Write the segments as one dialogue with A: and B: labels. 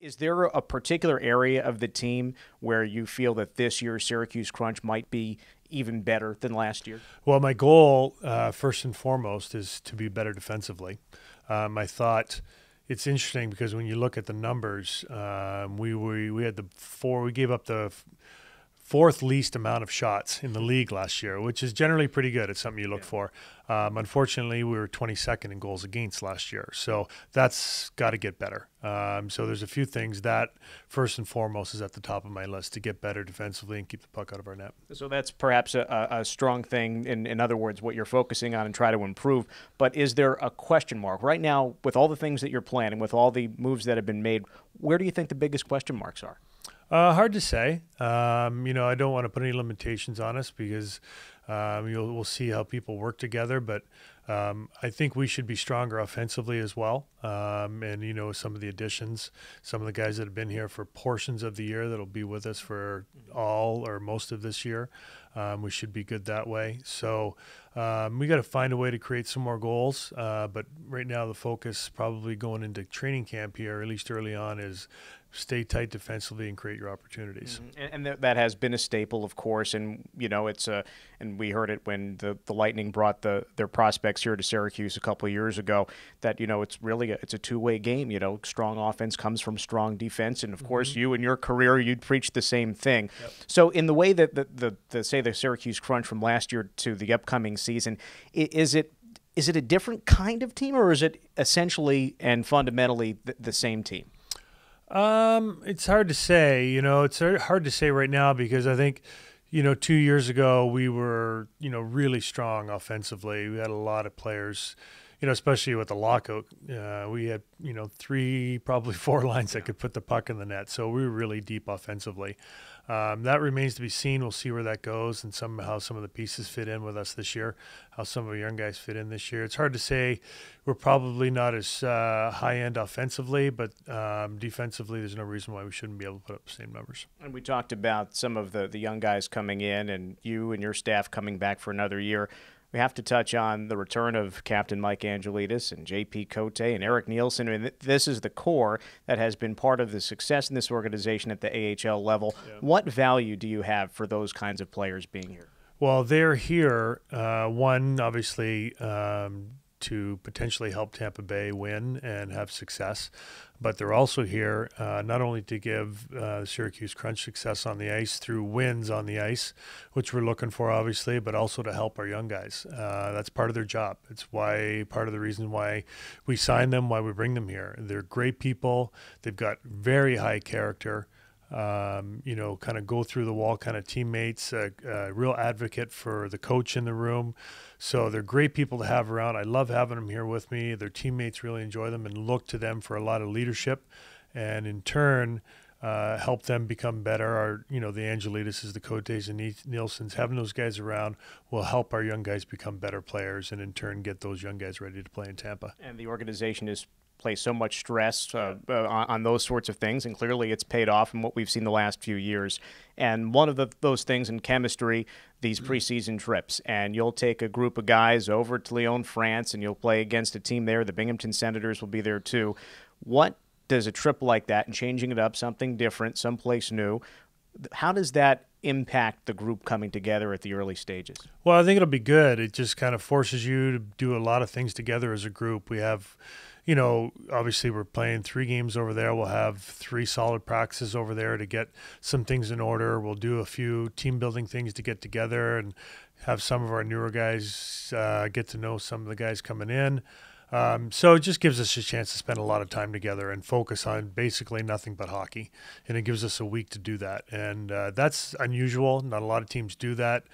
A: Is there a particular area of the team where you feel that this year's Syracuse Crunch might be even better than last year?
B: Well, my goal, first and foremost, is to be better defensively. I thought it's interesting because when you look at the numbers, we gave up the fourth least amount of shots in the league last year, which is generally pretty good. It's something you look for. Unfortunately, we were 22nd in goals against last year, so that's got to get better. So there's a few things that, first and foremost, is at the top of my list to get better defensively and keep the puck out of our net.
A: So that's perhaps a strong thing, in other words, what you're focusing on and try to improve. But is there a question mark? Right now, with all the things that you're planning, with all the moves that have been made, where do you think the biggest question marks are?
B: Hard to say. I don't want to put any limitations on us because we'll see how people work together. But I think we should be stronger offensively as well. Some of the additions, some of the guys that have been here for portions of the year that'll be with us for all or most of this year, we should be good that way. So we got to find a way to create some more goals. But right now the focus probably going into training camp here, at least early on, is stay tight defensively and create your opportunities.
A: And that has been a staple, of course. And, and we heard it when the Lightning brought their prospects here to Syracuse a couple of years ago, that, it's really it's a two-way game. Strong offense comes from strong defense. And, of course, you in your career, you'd preach the same thing. Yep. So in the way that the Syracuse Crunch from last year to the upcoming season, is it a different kind of team, or is it essentially and fundamentally the same team?
B: It's hard to say. It's hard to say right now because I think, 2 years ago we were, really strong offensively. We had a lot of players, especially with the lockout. We had, 3, probably 4 lines that could put the puck in the net. So we were really deep offensively. That remains to be seen. We'll see where that goes and how some of the pieces fit in with us this year, how some of our young guys fit in this year. It's hard to say. We're probably not as high-end offensively, but defensively there's no reason why we shouldn't be able to put up the same numbers.
A: And we talked about some of the young guys coming in and you and your staff coming back for another year. We have to touch on the return of Captain Mike Angelidis and J.P. Cote and Eric Nielsen. I mean, this is the core that has been part of the success in this organization at the AHL level. Yeah. What value do you have for those kinds of players being here?
B: Well, they're here, one, obviously, to potentially help Tampa Bay win and have success. But they're also here not only to give Syracuse Crunch success on the ice through wins on the ice, which we're looking for, obviously, but also to help our young guys. That's part of their job. It's part of the reason why we sign them, why we bring them here. They're great people. They've got very high character. Kind of go through the wall kind of teammates, a real advocate for the coach in the room. So they're great people to have around. I love having them here with me. Their teammates really enjoy them and look to them for a lot of leadership, and in turn help them become better. The Angelides, the Cotes and Nielsen's, having those guys around will help our young guys become better players and in turn get those young guys ready to play in Tampa.
A: And the organization is place so much stress on those sorts of things, and clearly it's paid off in what we've seen the last few years. And one of those things in chemistry, these preseason trips, and you'll take a group of guys over to Lyon, France, and you'll play against a team there. The Binghamton Senators will be there too. What does a trip like that, and changing it up, something different, someplace new, how does that impact the group coming together at the early stages?
B: Well, I think it'll be good. It just kind of forces you to do a lot of things together as a group. We have, obviously we're playing 3 games over there. We'll have 3 solid practices over there to get some things in order. We'll do a few team building things to get together and have some of our newer guys get to know some of the guys coming in. So it just gives us a chance to spend a lot of time together and focus on basically nothing but hockey. And it gives us a week to do that. And that's unusual. Not a lot of teams do that.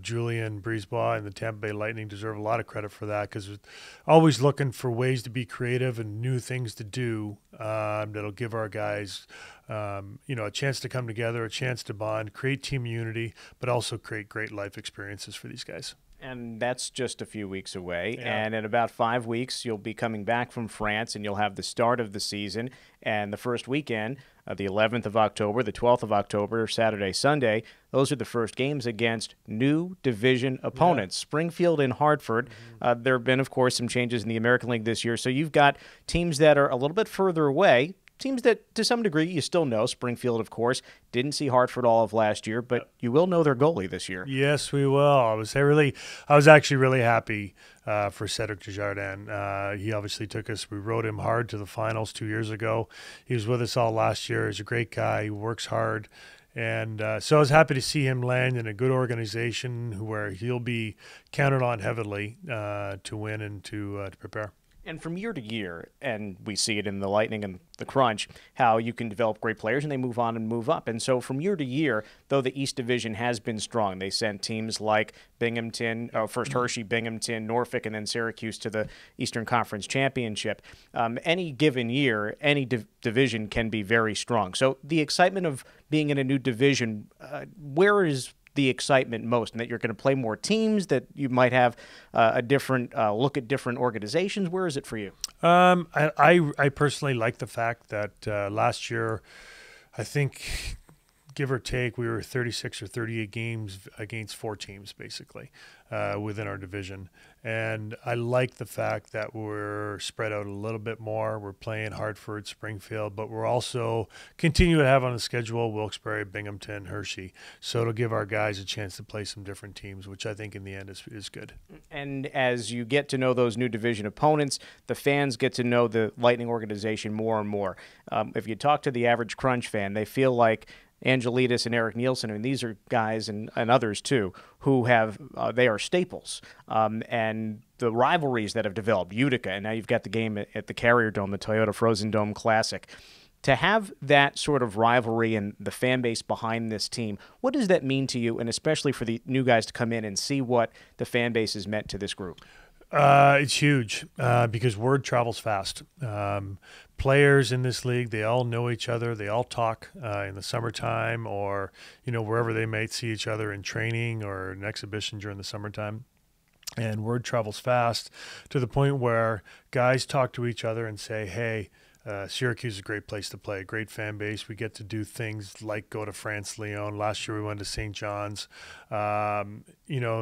B: Julian Brisebois and the Tampa Bay Lightning deserve a lot of credit for that because we're always looking for ways to be creative and new things to do that'll give our guys, a chance to come together, a chance to bond, create team unity, but also create great life experiences for these guys.
A: And that's just a few weeks away.
B: Yeah.
A: And in about 5 weeks, you'll be coming back from France, and you'll have the start of the season. And the first weekend, the 11th of October, the 12th of October, Saturday, Sunday, those are the first games against new division opponents, Springfield and Hartford. There have been, of course, some changes in the American League this year. So you've got teams that are a little bit further away, teams that to some degree you still know. Springfield, of course, didn't see Hartford all of last year, but you will know their goalie this year.
B: Yes, we will. I was actually really happy for Cedric Desjardins. He obviously took us. We rode him hard to the finals 2 years ago. He was with us all last year. He's a great guy. He works hard. And so I was happy to see him land in a good organization where he'll be counted on heavily to win and to prepare.
A: And from year to year, and we see it in the Lightning and the Crunch, how you can develop great players and they move on and move up. And so from year to year, though the East Division has been strong, they sent teams like Binghamton, first Hershey, Binghamton, Norfolk, and then Syracuse to the Eastern Conference Championship. Any given year, any division can be very strong. So the excitement of being in a new division, where is the excitement most, and that you're going to play more teams, that you might have a different look at different organizations? Where is it for you?
B: I personally like the fact that last year, I think, give or take, we were 36 or 38 games against 4 teams, basically, within our division. And I like the fact that we're spread out a little bit more. We're playing Hartford, Springfield, but we're also continue to have on the schedule Wilkes-Barre, Binghamton, Hershey. So it'll give our guys a chance to play some different teams, which I think in the end is good.
A: And as you get to know those new division opponents, the fans get to know the Lightning organization more and more. If you talk to the average Crunch fan, they feel like Angelides and Eric Nielsen, I mean, these are guys and others too who have they are staples. And the rivalries that have developed, Utica, and now you've got the game at the Carrier Dome, the Toyota Frozen Dome Classic. To have that sort of rivalry and the fan base behind this team, what does that mean to you, and especially for the new guys to come in and see what the fan base has meant to this group?
B: It's huge because word travels fast. Players in this league, they all know each other. They all talk in the summertime or, wherever they might see each other in training or an exhibition during the summertime. And word travels fast to the point where guys talk to each other and say, hey, Syracuse is a great place to play, great fan base. We get to do things like go to France, Lyon. Last year we went to St. John's, and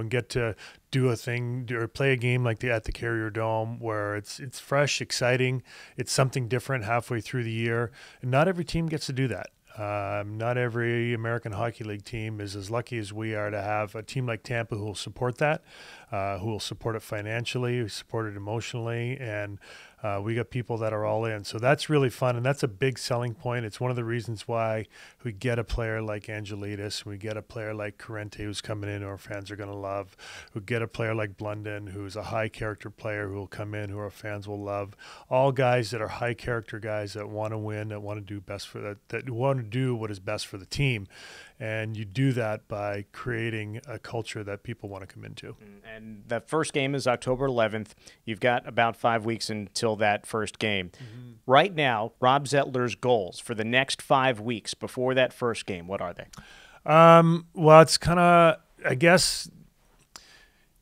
B: get to do a thing or play a game like at the Carrier Dome where it's fresh, exciting. It's something different halfway through the year. And not every team gets to do that. Not every American Hockey League team is as lucky as we are to have a team like Tampa who will support that, who will support it financially, support it emotionally, and we got people that are all in. So that's really fun, and that's a big selling point. It's one of the reasons why we get a player like Angelides, we get a player like Corrente who's coming in who our fans are going to love, we get a player like Blunden who's a high-character player who will come in who our fans will love. All guys that are high-character guys that want to win, that want to do best for that want to do what is best for the team. And you do that by creating a culture that people want to come into.
A: And the first game is October 11th. You've got about 5 weeks until that first game. Mm-hmm. Right now, Rob Zettler's goals for the next 5 weeks before that first game, what are they?
B: Well, it's kind of, I guess,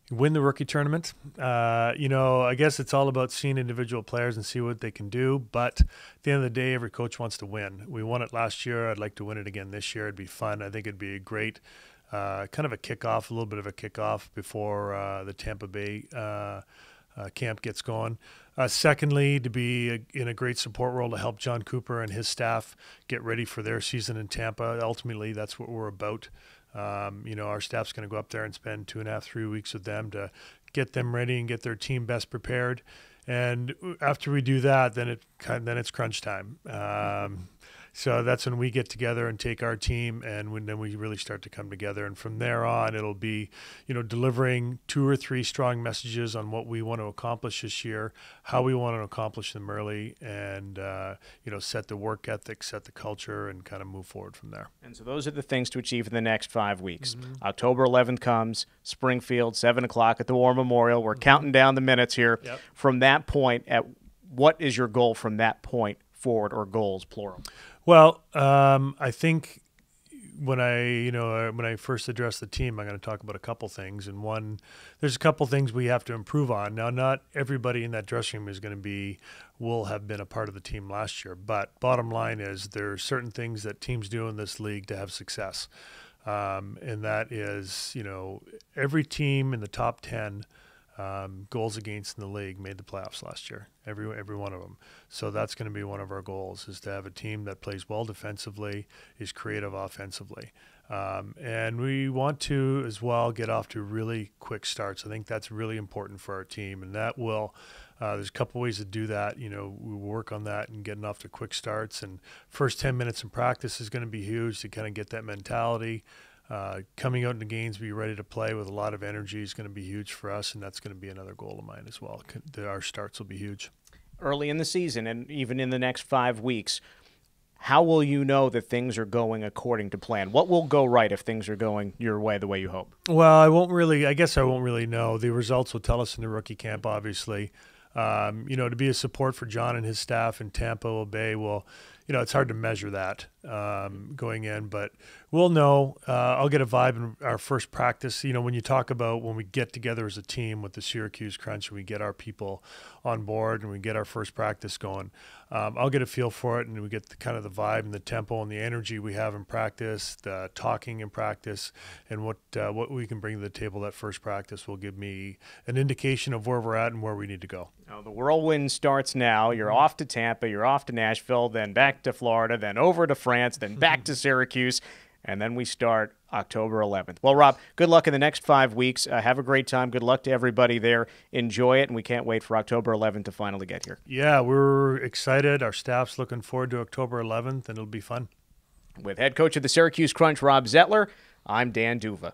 B: win the rookie tournament. I guess it's all about seeing individual players and see what they can do. But at the end of the day, every coach wants to win. We won it last year. I'd like to win it again this year. It'd be fun. I think it'd be a great kind of a kickoff, a little bit of a kickoff before the Tampa Bay camp gets going. Secondly, to be in a great support role to help John Cooper and his staff get ready for their season in Tampa. Ultimately, that's what we're about. Our staff's going to go up there and spend 2.5, 3 weeks with them to get them ready and get their team best prepared. And after we do that, then it's crunch time. So that's when we get together and take our team, and then we really start to come together. And from there on, it'll be, delivering 2 or 3 strong messages on what we want to accomplish this year, how we want to accomplish them early, and, set the work ethic, set the culture, and kind of move forward from there.
A: And so those are the things to achieve in the next 5 weeks. Mm-hmm. October 11th comes, Springfield, 7 o'clock at the War Memorial. We're counting down the minutes here. Yep. From that point, what is your goal from that point forward, or goals, plural?
B: Well, I think when I first address the team, I'm going to talk about a couple things. And one, there's a couple things we have to improve on. Now, not everybody in that dressing room will have been a part of the team last year. But bottom line is there are certain things that teams do in this league to have success. And that is, every team in the top 10 goals against in the league, made the playoffs last year, every one of them. So that's going to be one of our goals, is to have a team that plays well defensively, is creative offensively. And we want to as well get off to really quick starts. I think that's really important for our team, and that will there's a couple ways to do that. We work on that and getting off to quick starts, and first 10 minutes in practice is going to be huge to kind of get that mentality. Coming out in the games, be ready to play with a lot of energy is going to be huge for us, and that's going to be another goal of mine as well. Our starts will be huge.
A: Early in the season, and even in the next 5 weeks, how will you know that things are going according to plan? What will go right if things are going your way, the way you hope?
B: Well, I guess I won't really know. The results will tell us in the rookie camp, obviously. To be a support for John and his staff in Tampa Bay, it's hard to measure that going in, but we'll know. I'll get a vibe in our first practice. When you talk about when we get together as a team with the Syracuse Crunch and we get our people on board and we get our first practice going, I'll get a feel for it, and we get the kind of the vibe and the tempo and the energy we have in practice, the talking in practice, and what we can bring to the table. That first practice will give me an indication of where we're at and where we need to go.
A: Now, the whirlwind starts now. You're off to Tampa, you're off to Nashville, then back to Florida, then over to France, then back to Syracuse, and then we start October 11th. Well, Rob, good luck in the next 5 weeks. Have a great time. Good luck to everybody there. Enjoy it, and we can't wait for October 11th to finally get here.
B: Yeah, we're excited. Our staff's looking forward to October 11th, and it'll be fun.
A: With head coach of the Syracuse Crunch, Rob Zettler, I'm Dan Duva.